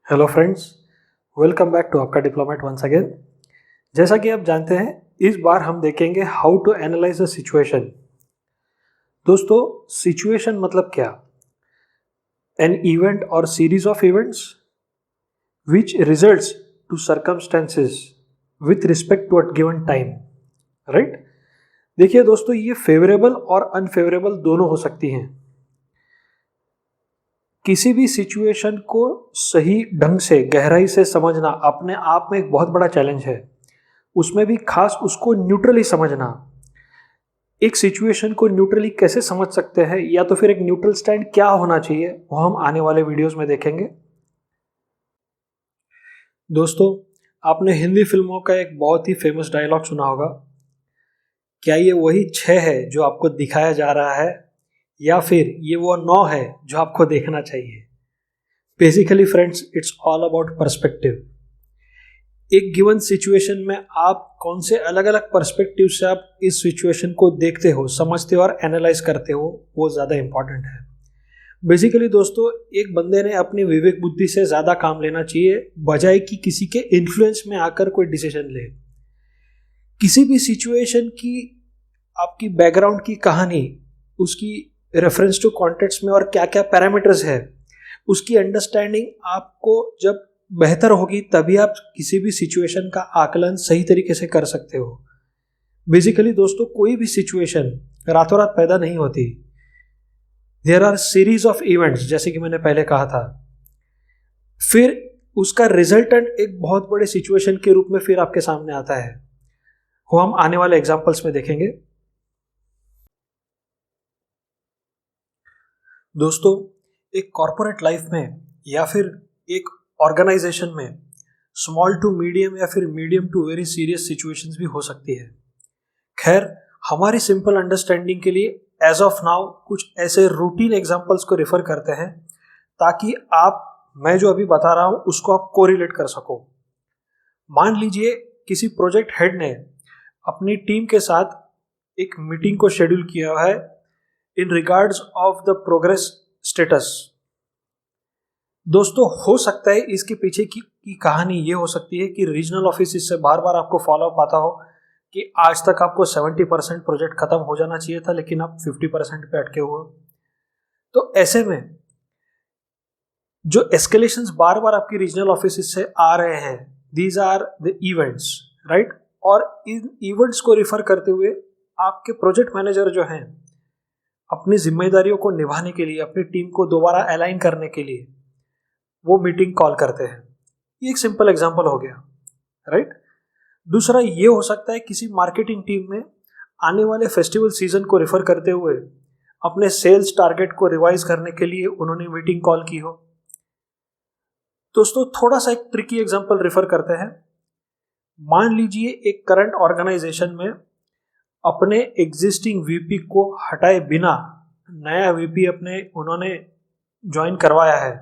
Hello friends, welcome back to आपका diplomat once again. जैसा कि आप जानते हैं, इस बार हम देखेंगे how to analyse a situation. दोस्तों, सिचुएशन मतलब क्या? एन इवेंट और series of events which results to circumstances with respect to a given time, right? देखिए दोस्तों, ये फेवरेबल और अनफेवरेबल दोनों हो सकती हैं। किसी भी सिचुएशन को सही ढंग से गहराई से समझना अपने आप में एक बहुत बड़ा चैलेंज है। उसमें भी खास उसको न्यूट्रली समझना। एक सिचुएशन को न्यूट्रली कैसे समझ सकते हैं, या तो फिर एक न्यूट्रल स्टैंड क्या होना चाहिए, वो हम आने वाले वीडियोस में देखेंगे। दोस्तों, आपने हिंदी फिल्मों का एक बहुत ही फेमस डायलॉग सुना होगा। क्या ये वही 6 है जो आपको दिखाया जा रहा है, या फिर ये वो 9 है जो आपको देखना चाहिए? Basically friends, it's all about perspective. एक गिवन सिचुएशन में आप कौन से अलग अलग पर्सपेक्टिव से आप इस सिचुएशन को देखते हो, समझते हो और एनालाइज करते हो, वो ज़्यादा इंपॉर्टेंट है। बेसिकली दोस्तों, एक बंदे ने अपनी विवेक बुद्धि से ज़्यादा काम लेना चाहिए, बजाय कि किसी के इन्फ्लुएंस में आकर कोई डिसीजन ले। किसी भी सिचुएशन की आपकी बैकग्राउंड की कहानी, उसकी रेफरेंस टू कॉन्टेक्स्ट में और क्या क्या पैरामीटर्स है, उसकी अंडरस्टैंडिंग आपको जब बेहतर होगी, तभी आप किसी भी सिचुएशन का आकलन सही तरीके से कर सकते हो। बेसिकली दोस्तों, कोई भी सिचुएशन रातों रात पैदा नहीं होती। There are series of events, जैसे कि मैंने पहले कहा था। फिर उसका रिजल्टेंट एक बहुत बड़े सिचुएशन के रूप में फिर आपके सामने आता है। वो हम आने वाले एग्जाम्पल्स में देखेंगे। दोस्तों, एक कॉर्पोरेट लाइफ में या फिर एक ऑर्गेनाइजेशन में स्मॉल टू मीडियम या फिर medium to very serious situations भी हो सकती है। खैर, हमारी सिंपल अंडरस्टैंडिंग के लिए एज ऑफ नाउ कुछ ऐसे रूटीन एग्जांपल्स को रेफर करते हैं, ताकि मैं जो अभी बता रहा हूं उसको आप कोरिलेट कर सको। मान लीजिए किसी प्रोजेक्ट हेड ने अपनी टीम के साथ एक मीटिंग को शेड्यूल किया है in regards of the progress status. दोस्तों, हो सकता है इसके पीछे की कहानी ये हो सकती है कि रीजनल ऑफिस इससे बार बार आपको फॉलो अप आता हो कि आज तक आपको 70% प्रोजेक्ट खत्म हो जाना चाहिए था, लेकिन आप 50% पे अटके हुए। तो ऐसे में जो एस्केलेशंस बार बार आपकी रीजनल ऑफिस से आ रहे हैं, these are the events, right? और इन इवेंट्स को रिफर करते हुए आपके प्रोजेक्ट मैनेजर जो हैं, अपनी जिम्मेदारियों को निभाने के लिए, अपनी टीम को दोबारा अलाइन करने के लिए वो मीटिंग कॉल करते हैं। ये एक सिंपल एग्जांपल हो गया, राइट? दूसरा ये हो सकता है किसी मार्केटिंग टीम में आने वाले फेस्टिवल सीजन को रेफर करते हुए अपने सेल्स टारगेट को रिवाइज करने के लिए उन्होंने मीटिंग कॉल की हो। दोस्तों, थोड़ा सा एक ट्रिकी एग्जांपल रेफर करते हैं। मान लीजिए एक करंट ऑर्गेनाइजेशन में अपने एग्जिस्टिंग वीपी को हटाए बिना नया वीपी उन्होंने ज्वाइन करवाया है।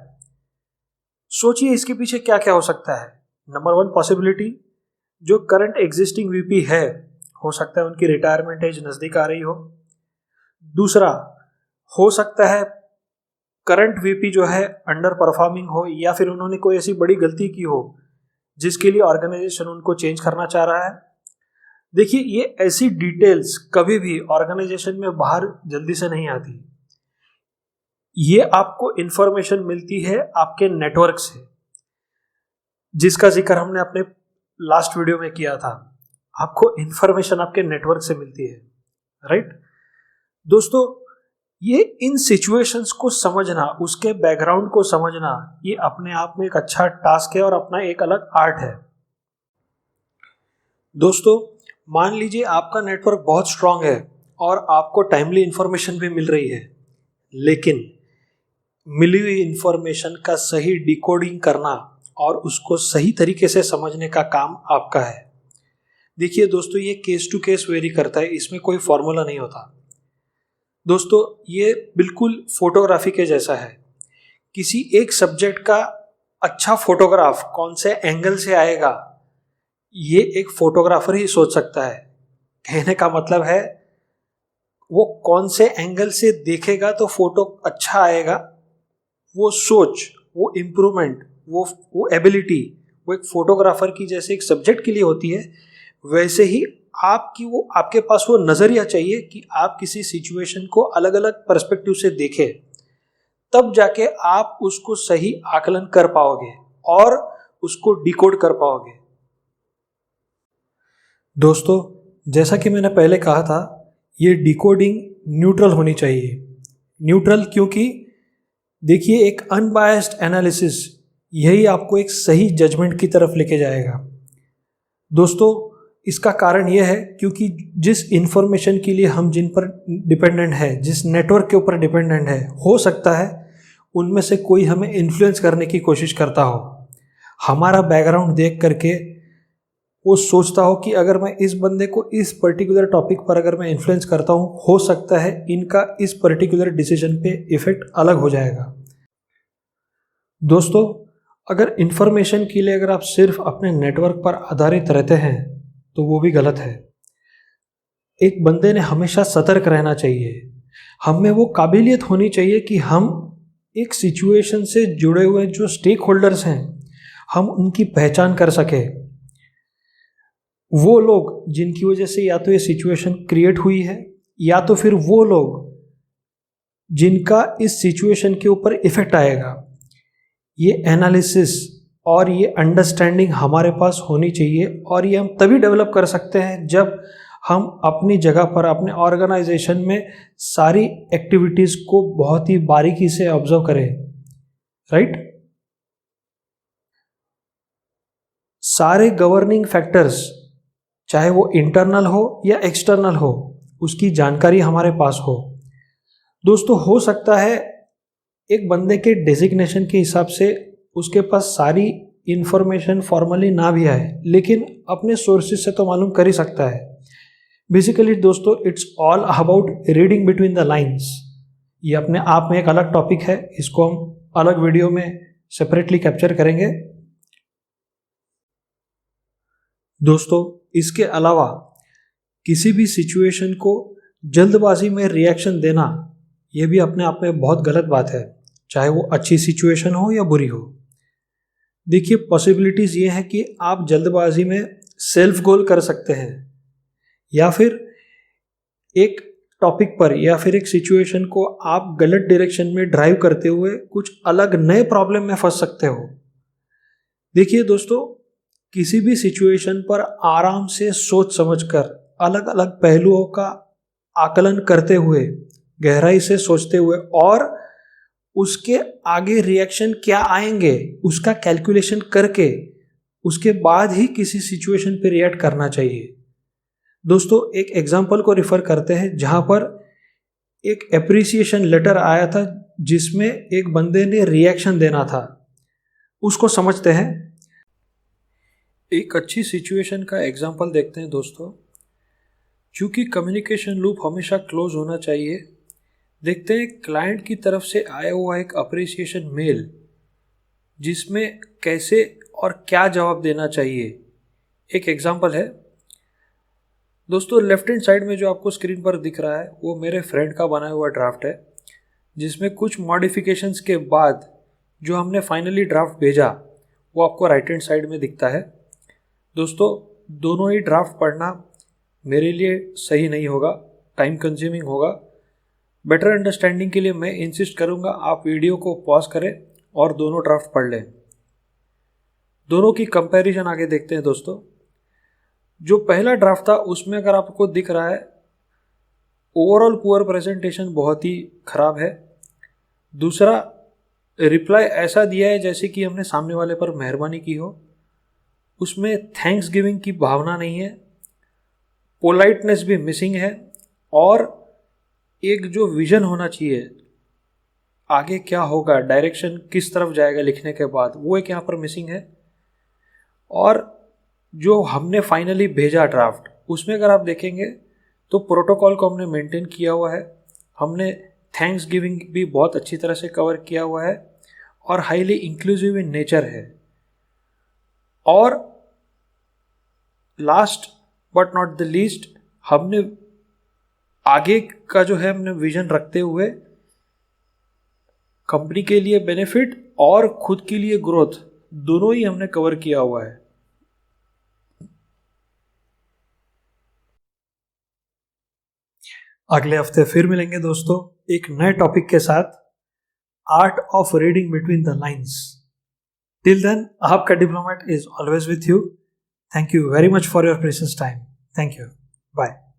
सोचिए इसके पीछे क्या क्या हो सकता है। नंबर 1 पॉसिबिलिटी, जो करंट एग्जिस्टिंग वीपी है, हो सकता है उनकी रिटायरमेंट एज नजदीक आ रही हो। दूसरा, हो सकता है करंट वीपी जो है अंडर परफॉर्मिंग हो, या फिर उन्होंने कोई ऐसी बड़ी गलती की हो जिसके लिए ऑर्गेनाइजेशन उनको चेंज करना चाह रहा है। देखिए, ये ऐसी डिटेल्स कभी भी ऑर्गेनाइजेशन में बाहर जल्दी से नहीं आती। ये आपको इंफॉर्मेशन मिलती है आपके नेटवर्क से, जिसका जिक्र हमने अपने लास्ट वीडियो में किया था। आपको इंफॉर्मेशन आपके नेटवर्क से मिलती है, राइट? दोस्तों, ये इन सिचुएशंस को समझना, उसके बैकग्राउंड को समझना, ये अपने आप में एक अच्छा टास्क है और अपना एक अलग आर्ट है। दोस्तों, मान लीजिए आपका नेटवर्क बहुत स्ट्रांग है और आपको टाइमली इंफॉर्मेशन भी मिल रही है, लेकिन मिली हुई इंफॉर्मेशन का सही डिकोडिंग करना और उसको सही तरीके से समझने का काम आपका है। देखिए दोस्तों, ये केस टू केस वेरी करता है, इसमें कोई फॉर्मूला नहीं होता। दोस्तों, ये बिल्कुल फोटोग्राफी के जैसा है। किसी एक सब्जेक्ट का अच्छा फोटोग्राफ कौन से एंगल से आएगा, ये एक फोटोग्राफर ही सोच सकता है। कहने का मतलब है, वो कौन से एंगल से देखेगा तो फोटो अच्छा आएगा, वो सोच, वो इम्प्रूवमेंट वो एबिलिटी वो एक फोटोग्राफर की जैसे एक सब्जेक्ट के लिए होती है, वैसे ही आपके पास वो नज़रिया चाहिए कि आप किसी सिचुएशन को अलग अलग पर्सपेक्टिव से देखें, तब जाके आप उसको सही आकलन कर पाओगे और उसको डिकोड कर पाओगे। दोस्तों, जैसा कि मैंने पहले कहा था, ये डिकोडिंग न्यूट्रल होनी चाहिए। न्यूट्रल क्योंकि देखिए, एक अनबायस्ड एनालिसिस यही आपको एक सही जजमेंट की तरफ लेके जाएगा। दोस्तों, इसका कारण यह है क्योंकि जिस इंफॉर्मेशन के लिए हम जिन पर डिपेंडेंट है, जिस नेटवर्क के ऊपर डिपेंडेंट है, हो सकता है उनमें से कोई हमें इन्फ्लुएंस करने की कोशिश करता हो। हमारा बैकग्राउंड देख करके वो सोचता हो कि अगर मैं इस बंदे को इस पर्टिकुलर टॉपिक पर अगर मैं इन्फ्लुएंस करता हूँ, हो सकता है इनका इस पर्टिकुलर डिसीजन पे इफेक्ट अलग हो जाएगा। दोस्तों, अगर इन्फॉर्मेशन के लिए अगर आप सिर्फ अपने नेटवर्क पर आधारित रहते हैं तो वो भी गलत है। एक बंदे ने हमेशा सतर्क रहना चाहिए। हमें वो काबिलियत होनी चाहिए कि हम एक सिचुएशन से जुड़े हुए जो स्टेक होल्डर्स हैं, हम उनकी पहचान कर सके। वो लोग जिनकी वजह से या तो ये सिचुएशन क्रिएट हुई है, या तो फिर वो लोग जिनका इस सिचुएशन के ऊपर इफेक्ट आएगा। ये एनालिसिस और ये अंडरस्टैंडिंग हमारे पास होनी चाहिए, और ये हम तभी डेवलप कर सकते हैं जब हम अपनी जगह पर अपने ऑर्गेनाइजेशन में सारी एक्टिविटीज़ को बहुत ही बारीकी से ऑब्जर्व करें। राइट? सारे गवर्निंग फैक्टर्स, चाहे वो इंटरनल हो या एक्सटर्नल हो, उसकी जानकारी हमारे पास हो। दोस्तों, हो सकता है एक बंदे के डेजिग्नेशन के हिसाब से उसके पास सारी इंफॉर्मेशन फॉर्मली ना भी आए, लेकिन अपने सोर्सेज से तो मालूम कर ही सकता है। बेसिकली दोस्तों, it's all about reading between the lines. ये अपने आप में एक अलग टॉपिक है, इसको हम अलग वीडियो में सेपरेटली कैप्चर करेंगे। दोस्तों, इसके अलावा किसी भी सिचुएशन को जल्दबाजी में रिएक्शन देना, यह भी अपने आप में बहुत गलत बात है, चाहे वो अच्छी सिचुएशन हो या बुरी हो। देखिए, पॉसिबिलिटीज़ ये हैं कि आप जल्दबाजी में सेल्फ गोल कर सकते हैं, या फिर एक टॉपिक पर या फिर एक सिचुएशन को आप गलत डायरेक्शन में ड्राइव करते हुए कुछ अलग नए प्रॉब्लम में फंस सकते हो। देखिए दोस्तों, किसी भी सिचुएशन पर आराम से सोच समझकर अलग अलग पहलुओं का आकलन करते हुए, गहराई से सोचते हुए, और उसके आगे रिएक्शन क्या आएंगे उसका कैलकुलेशन करके उसके बाद ही किसी सिचुएशन पे रिएक्ट करना चाहिए। दोस्तों, एक एग्जांपल को रिफर करते हैं जहां पर एक एप्रिसिएशन लेटर आया था जिसमें एक बंदे ने रिएक्शन देना था। उसको समझते हैं। एक अच्छी सिचुएशन का एग्जांपल देखते हैं दोस्तों। चूंकि कम्युनिकेशन लूप हमेशा क्लोज होना चाहिए, देखते हैं क्लाइंट की तरफ से आया हुआ एक अप्रिसिएशन मेल, जिसमें कैसे और क्या जवाब देना चाहिए। एक एग्जांपल है दोस्तों, लेफ्ट हैंड साइड में जो आपको स्क्रीन पर दिख रहा है वो मेरे फ्रेंड का बनाया हुआ ड्राफ्ट है, जिसमें कुछ मॉडिफिकेशंस के बाद जो हमने फाइनली ड्राफ्ट भेजा वो आपको राइट हैंड साइड में दिखता है। दोस्तों, दोनों ही ड्राफ्ट पढ़ना मेरे लिए सही नहीं होगा, टाइम कंज्यूमिंग होगा। बेटर अंडरस्टैंडिंग के लिए मैं इंसिस्ट करूंगा आप वीडियो को पॉज करें और दोनों ड्राफ्ट पढ़ लें। दोनों की कंपैरिजन आगे देखते हैं दोस्तों। जो पहला ड्राफ्ट था उसमें अगर आपको दिख रहा है ओवरऑल पुअर प्रेजेंटेशन बहुत ही खराब है। दूसरा, रिप्लाई ऐसा दिया है जैसे कि हमने सामने वाले पर मेहरबानी की हो। उसमें थैंक्स गिविंग की भावना नहीं है, पोलाइटनेस भी मिसिंग है, और एक जो विजन होना चाहिए, आगे क्या होगा, डायरेक्शन किस तरफ जाएगा लिखने के बाद, वो एक यहाँ पर मिसिंग है। और जो हमने फाइनली भेजा ड्राफ्ट, उसमें अगर आप देखेंगे तो प्रोटोकॉल को हमने मेंटेन किया हुआ है, हमने थैंक्स गिविंग भी बहुत अच्छी तरह से कवर किया हुआ है, और हाईली इंक्लूसिव इन नेचर है। और last but not the least, हमने आगे का जो है हमने विजन रखते हुए कंपनी के लिए बेनिफिट और खुद के लिए ग्रोथ दोनों ही हमने कवर किया हुआ है। अगले हफ्ते फिर मिलेंगे दोस्तों एक नए टॉपिक के साथ, art of reading between the lines. Till then, आपका diplomat is always with you. Thank you very much for your precious time. Thank you. Bye.